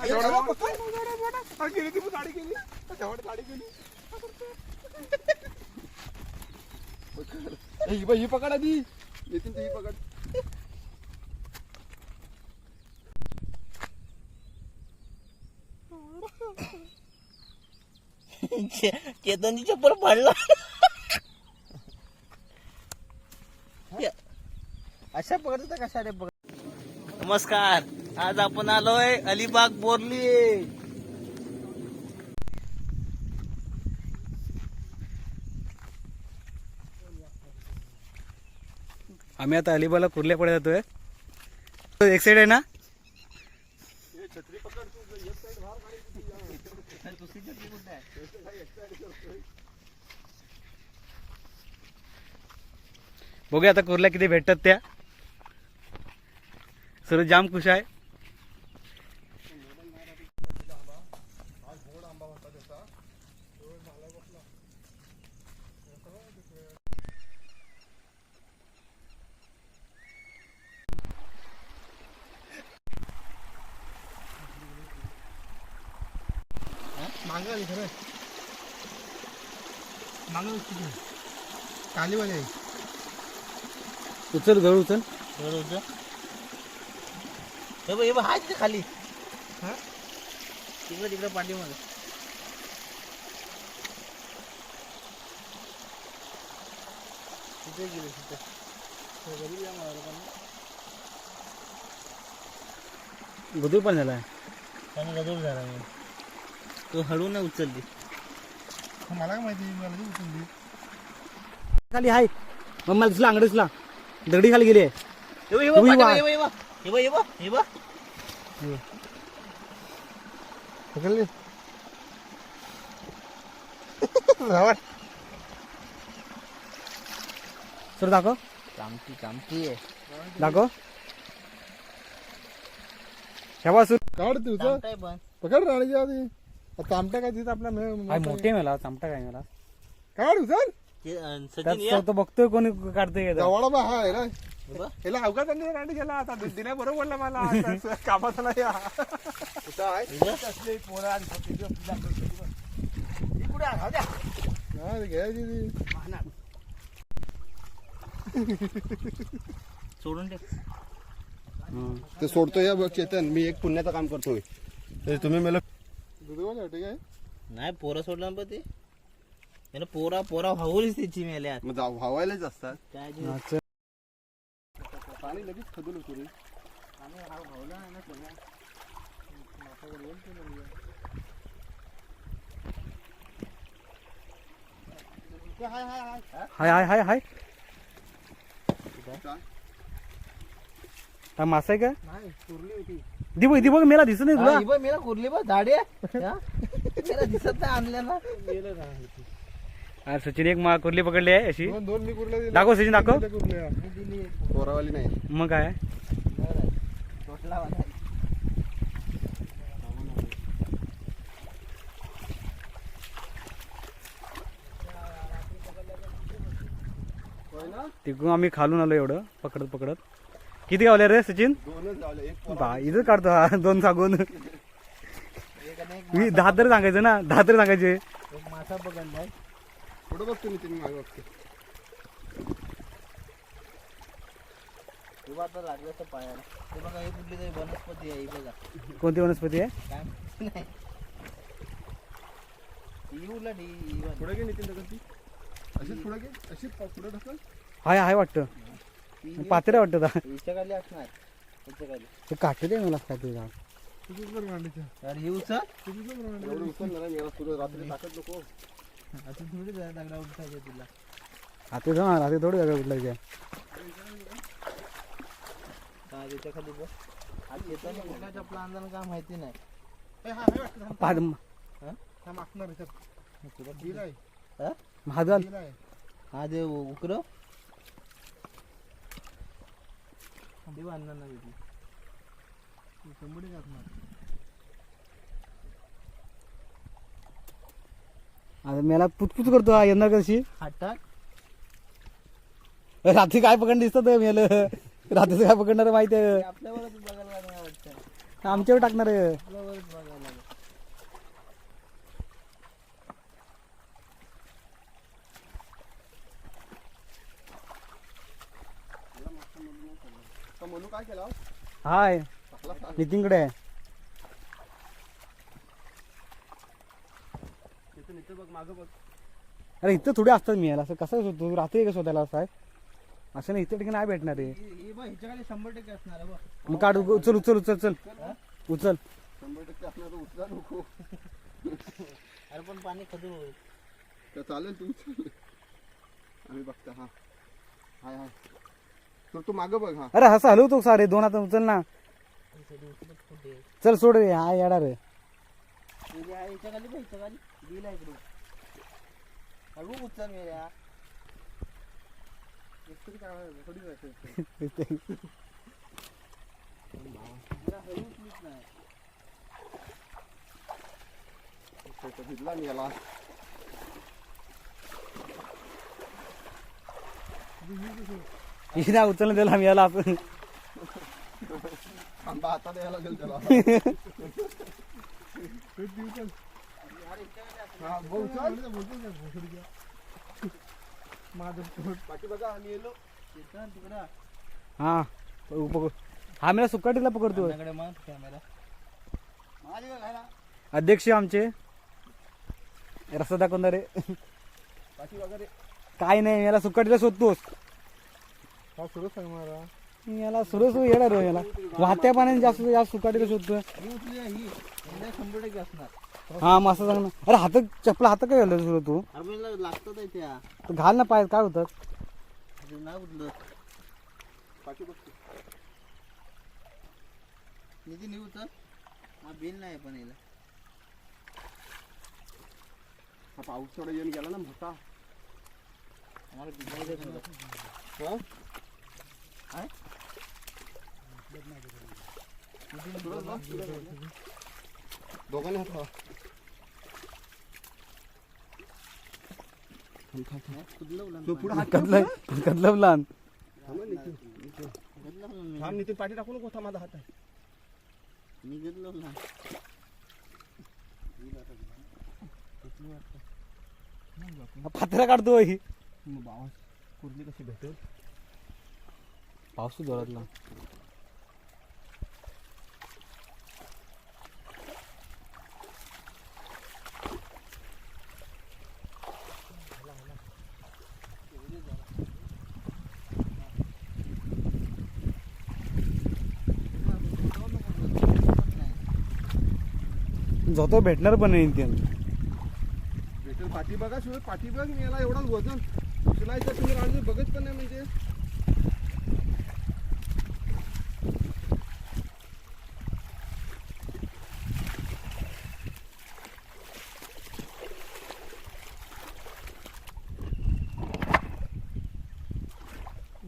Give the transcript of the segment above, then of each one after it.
गेली ती गाडी गेली गाडी गेली ही पकड आधी येतील ही पकड. चेतनची चप्पल पडला. अशा पकडत कशा रे पकड. नमस्कार, आज आपण आलोय अलिबाग बोरली. आम्ही आता अलिबागला कुर्ल्या पडे जातोय. एक साइड आहे ना. बघूया आता कुर्ल्या किती भेटतात त्या. सर्व जाम खुश आहे. मागं खरं मागं कालीवाले आहे. उचल घर उचल. हे बघ हाय तिथे खाली. हा तिकडे तिकडे पाठी मध्ये. तिथे गेले तिथे गदूर पण झालाय. गदूर झाला. तो हळू नाही उचलली. मला काय माहिती मला ती उचलली. खाली हाय मग मला दिसला अंगडीसला दगडी खाली गेली आहे. पकडली सर दाखव कामटी कामटी आहे. दाखव. शेवा सुर काढ तू कामटाय पण. पकड राणीच्या आधी. तामटा काय तिथं आपला मोठे मला चमटा काय मला काढ उचल. सचिन या. तो बघतोय कोणी काढतोय. जवळ बा हा आहे ना. हे बघ. याला अवघात राणी गेला आता दिल्या बरोबर बोलला मला आता कामात या कुठं आहे हे बघ. असले पोरं आणि कुठे आहे घ्यायची ती. सोडून दे. ते सोडतोय या बघ चेतन. मी एक पुण्याचं काम करतोय. तुम्ही मला दुधवाले ठीक आहे. नाही पोरं सोडला ना ते. त्याला पोरा पोरा भाऊलीच त्याची मेल्या. मग भावायलाच असतात. काय पाणी लगेच खदून होतो रे. हाय हाय हाय हाय. हा मासा आहे का. नाही कुरली होती. दी बघ मेला दिसत नाही तुला. मेला कुरली बा झाडे. मेला दिसत नाही आणल्याला. अरे सचिन एक कुर्ली पकडली आहे अशी. दोन मी कुरले दाखव सचिन दाखव. पोरावाली नाही. मग काय तिकडून आम्ही खालून आलो एवढं पकडत पकडत. किती गावले रे सचिन. दोनच लावले. एक बा इथं काढतो हा दोन सांगून. मी 10 तरी सांगायचं ना. 10 तरी सांगायचे. मासा पकडलाय. पुढे बघतो मी तुम्ही मागे बघतो. तेव्हा आता लागलं तर पायाला. ते बघा हे कुठली तरी वनस्पती आहे. बघा कोणती वनस्पती आहे. काय माहिती नाही. येऊ लाडी. पुढे घे नितीन ढकल ती. अशीच पुढे घे. अशीच पुढे ढकल. हाय हाय वाटतं. पात्र वाटतं. हिच्या खाली असणार. हिच्या खाली. ते काटे दे मला काय ते झाड. तुझीच बरं मांडीच्या. अरे हे उचल. तुझीच बरं मांडी. एवढं उचल ना मला तुझं रात्री ताकद नको. आता थोडी दगडा उठायचं तुला. हाते जाणार हाते थोडी जागा उठलायच्या. हा त्याच्या खाली बघ. आज येताना कुठल्या चपला आणताना काय माहिती नाही. मागणार तुला बिल आहे. हात घाल. बिल आहे. हा देव उकर. देव आणणार नाही तिथे. कंबडी घातणार. आता मला पुचपुच करतो हा यंदा कशी. हातात रात्री काय पकडणं दिसत मेल. रात्रीचं काय पकडणार माहिती आहे. आपल्यावर बघायला नाही वाटतं. आमच्यावर टाकणार आहे. तर म्हणू काय केला हाय नितीनकडे आहे. तिथं इथं बघ मागं बघ. अरे इथं थोडे असतात मी याला असं कसं शोधतो रात्री का शोधायला असं आहे असं नाही इथे ठिकाणी नाही भेटणार आहे. ह्याच्या खाली 100% असणार आहे बघ. मग काढ उचल उचल उचल चल उचल 100% असणार तर उचला नको. अरे पण पाणी खदूर होईल. तर चालेल तू उचल. आम्ही बघता हा हाय हाय. तर तू मागं बघ. हा अरे असं हलवतो सारे दोन आता उचल ना चल सोड रे हा येणार रे. ह्याच्या खाली बघ, ह्याच्या खाली दिला इकडे. हळू उचल मेल्या. एकतरी काय आहे, थोडी जायचं. जरा हळू उचलीच नाही. तो भिजला मी याला. हिना उचलून दिला आम्ही याला आपण आंबा हातात यायला लागेल त्याला. हा, बघ, उचल. पाठी बघा आम्ही येलो. तिकडं हा पकड हा मेला सुकाटीला पकडतो. माझ्याकडे मग कॅमेरा माझ्या घाला. अध्यक्ष आमचे रस्ता दाखवणारे पाठी वगैरे काय नाही याला सुकाटीला शोधतोस. हा सुरू सांग मला. याला सुरस येणार याला वाहत्या पाण्याने जास्त जास्त सुकाटीला शोधतोय. ही उचली आहे, ही म्हणजे 100% असणार. हा मस्त सांग ना. अरे हात चपला हात काय घालतो सुरू तू अरे मला लागतं आहे त्या. तू घाल ना पाय काय होतात. अजून नाही उचलत. पाठी बघ. निधी नाही उचल. हा बिल नाही पण याला. हा पाऊस थोडा येऊन गेला ना मोठा. आम्हाला भिजायचं नव्हतं. हा? काय? दोघांनी हात लावा. तो पुढे हात कदलं कदलं लहान थांब ना नितीन. थांब नितीन, पाठी टाकू नको. थांब, माझा हात आहे. मी घेतलो ना. पात्रा काढतोय. बाबा कुर्ली कशी भेटेल. पाऊस जोरातला. झोतो भेटणार पण नाही ते. भेटेल. पाठी बघा शिवाय पाठी बघ. मी याला एवढा वजन उचलायचं तुम्ही राहणार बघत पण नाही म्हणजे.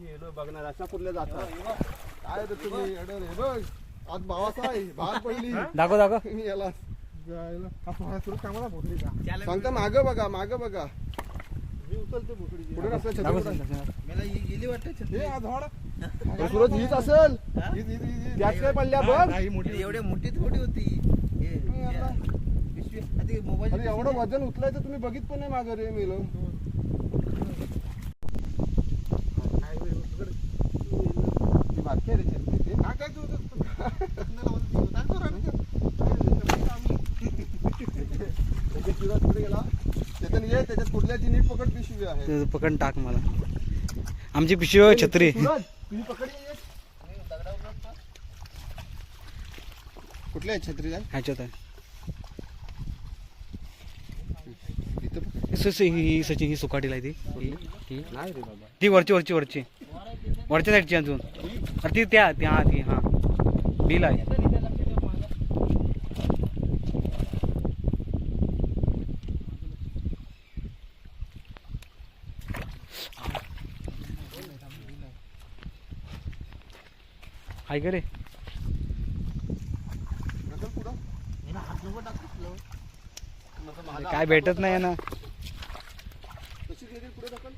येलो बघणार अशा कुठल्या जातात काय तर तुम्ही एवढं रे बघ. आज भावाचा आहे भाग पडली. दाखव दाखव. मी याला सांगता माग बघा माग बघा. मी उचलते बोकडी पुढे नसलं दाखव छत्री. मला ही गेली वाटतं छत्री. सुरत हीच असेल. त्याच काय पडल्या बघ. एवढ्या मोठी थोडी होती. हे, याला. पिशवी. आधी मोबाईल अरे एवढं वजन उचलायचं तुम्ही बघित पण नाही माग रे मेलो. ती बारकी आहे रे छत्री ती. त्याच्या शिवाय पुढे गेला. त्याच्यात ये त्याच्यात कुठल्याची नीट पकड पिशवी आहे. पकड टाक मला. आमची पिशवी छत्री. सुरत, तुझी पकड ये. कुठल्या छत्री काय ह्याच्यात आहे. इथं पकड. ही सचिन ही सुकाटीला आहे ती. नाही रे बाबा. ती वरची वरची वरची वरच्या साईडची अजून. अरे ती त्या ती हा ती हा डील आहे. हाय का रे. नकल पुढं. हात नको टाकू. काय भेटत नाही ना. तशी गेली पुढे ढकल.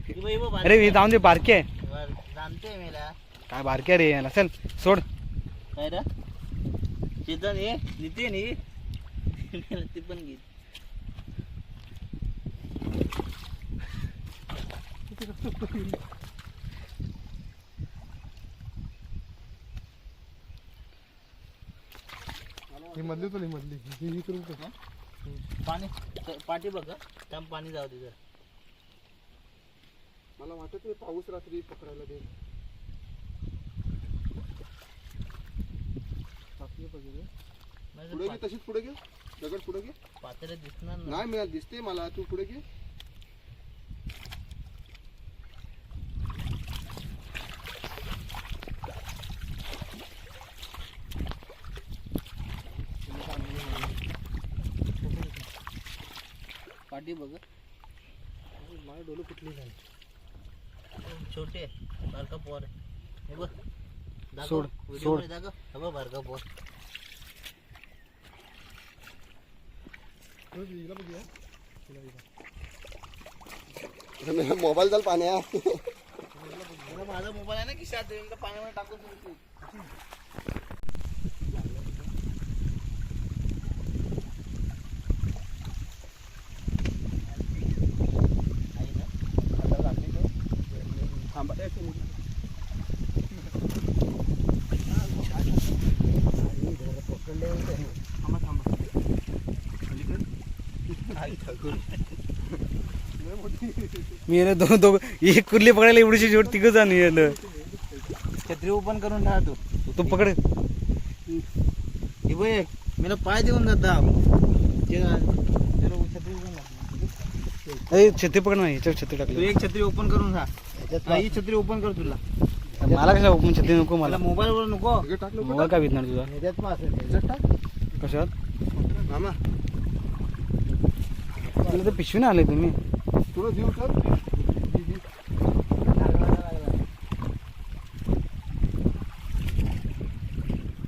ही बाई बघ, अरे हे जाऊन दे बारके आहे. जाणते मेला. काय बारक्या रे याला, चल सोड. काय रे चेतन ये नितीन ये ते पण घे. ही मधली तुला मधली ही करू का? पाणी पाठी बघ त्या पाणी जाऊ दे जरा. मला वाटत नाही पाऊस रात्री पकडायला दे. पुढे घे, तशीच पुढे घे, दगड पुढे घे. पातेला दिसणार नाही मिळाल, दिसते मला, तू पुढे घे. पाठी बघ. माझे डोळे कुठले झाले. छोटे बारका पोर आहे. हे बघ सोड, व्हिडिओ मध्ये दाखव. हे बघ बारका पोर. मोबाईल चाल पाण्यात. माझा मोबाईल आहे ना खिशात, पाण्यामध्ये टाकून ठेवतो. मी येणं दोघं एक कुर्ली पकडायला एवढीशी जोड तिघ जाण येणं. छत्री ओपन करून राहतो. तू पकड. हे बघ मला पाय देऊन जाता. छत्री ओपन छत्री पकड नाही, याच्यावर छत्री तू टाकली. एक छत्री ओपन करून राहा. ही छत्री ओपन कर तुला. मला कशा ओपन छत्री नको मला. मला मोबाईल वर नको. मोबाईल काय भेटणार तुझा. कशात मामा तुला तर पिशवी नाही आले तुम्ही. तुला देऊ सर.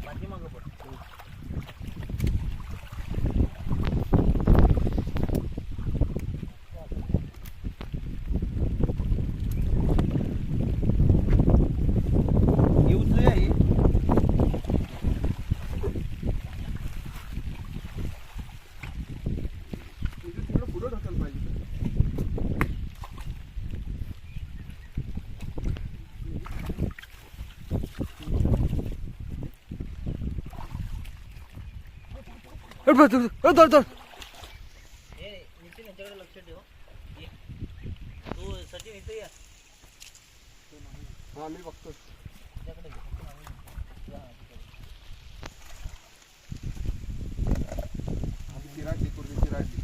पाठीमागं पड. हे उचलूया हे. तिकडे पुढे ढकल पाहिजे. हे नितीन याच्याकडे लक्ष ठेव. ये. तू सचिन इथे या. हा मी बघतो. त्याच्याकडे घे. चिराडली पूर्वी चिराडली.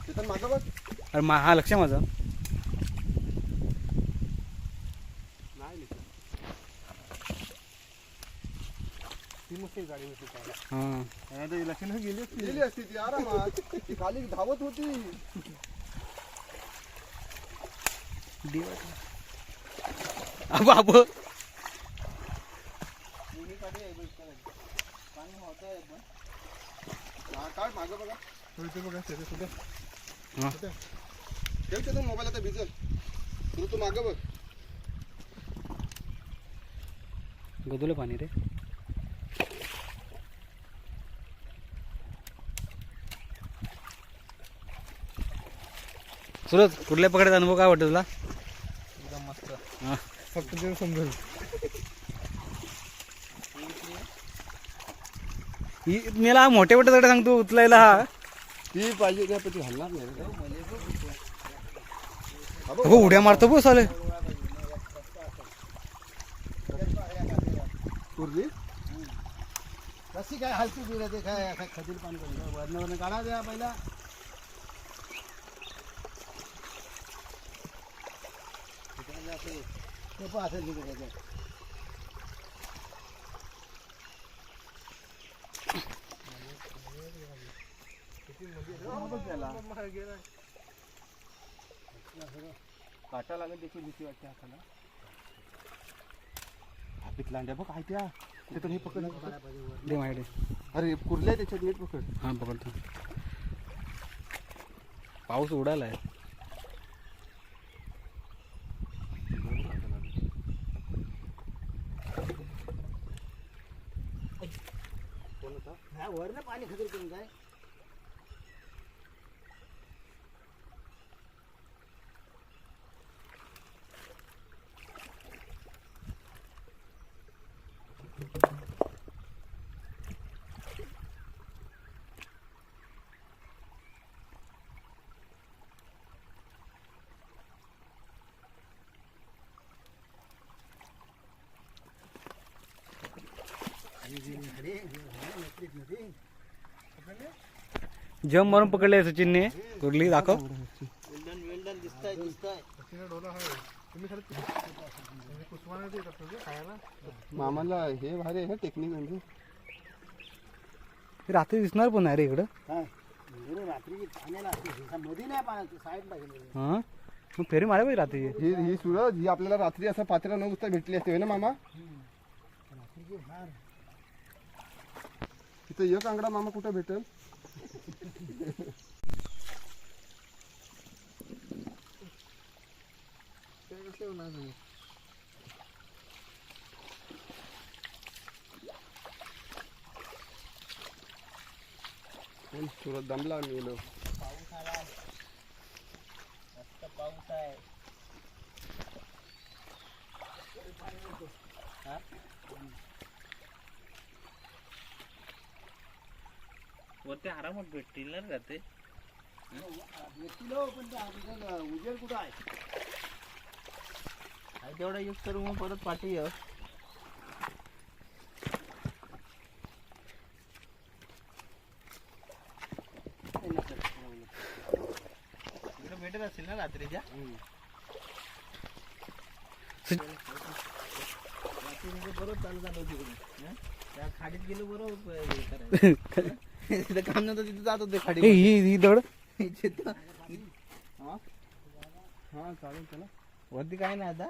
तिथं मागं बघ. अरे हा लक्ष आहे माझा. नाही निघत. ती मस्त गाडी होती. हा लक्ष्मी गेली असती ती आरामात. ती खाली धावत होती. बाबू काढ मागं बघा. बघा हा. ठेव त्याचा मोबाईल आता भिजल. तू मागं बघ. गदुलं पाणी रे. सुरत कुठल्या पकडायचा अनुभव काय वाटतं तुला. एकदम मस्त. हा. फक्त ते समजेल. मला मोठ्या मोठ्या दगड सांगतो उचलायला. हा ती पाहिजे त्या पण ती हलणार नाही. हो उड्या मारतो बस आले. पूर्वी कशी काय हलती बिरा ते काय खतील पाणी वरण काढा द्या पहिला. असेल काटा लागेल त्याची भीती वाटते हाताला. पितलांड्या बघ काय त्या तिथून हे पकड. दे माझ्याकडे. अरे कुर्ल्या त्याच्यात नीट पकड. हा पकडतो. पाऊस उडालाय. हा वरनं पाणी खतर करून काय जम मारून पकडले सचिनने कुठली दाखव. वेल्डन दिसताय मामाला हे भारी आहे टेक्निक म्हणजे. रात्री दिसणार पण नाही रे इकडं. काय रात्री पाण्याला मध्ये नाही पाण्याचं साईडला गेलं. हा मग फेरी मारा पाहिजे रात्री. ही सूरज ही आपल्याला रात्री असं 5-9 वाजता भेटली असते होय ना मामा. तिथं एक आंगडा मामा कुठं भेटेल. सूरज दमला मेलो. पाऊस आला मस्त पाऊस आहे. वरती आरामात भेटतील ना का ते. पण उजेड कुठं आहे तेवढा यूज करू मग परत पाठी ये. भेटत असेल ना रात्रीच्या. रात्री म्हणजे बरोबर चालू झालं तिकडून त्या खाडीत गेलो बरोबर. तिथं काम नव्हतं तिथं जात होते खाडी. ही दड हा चालेल चला. वरती काय नाही आता.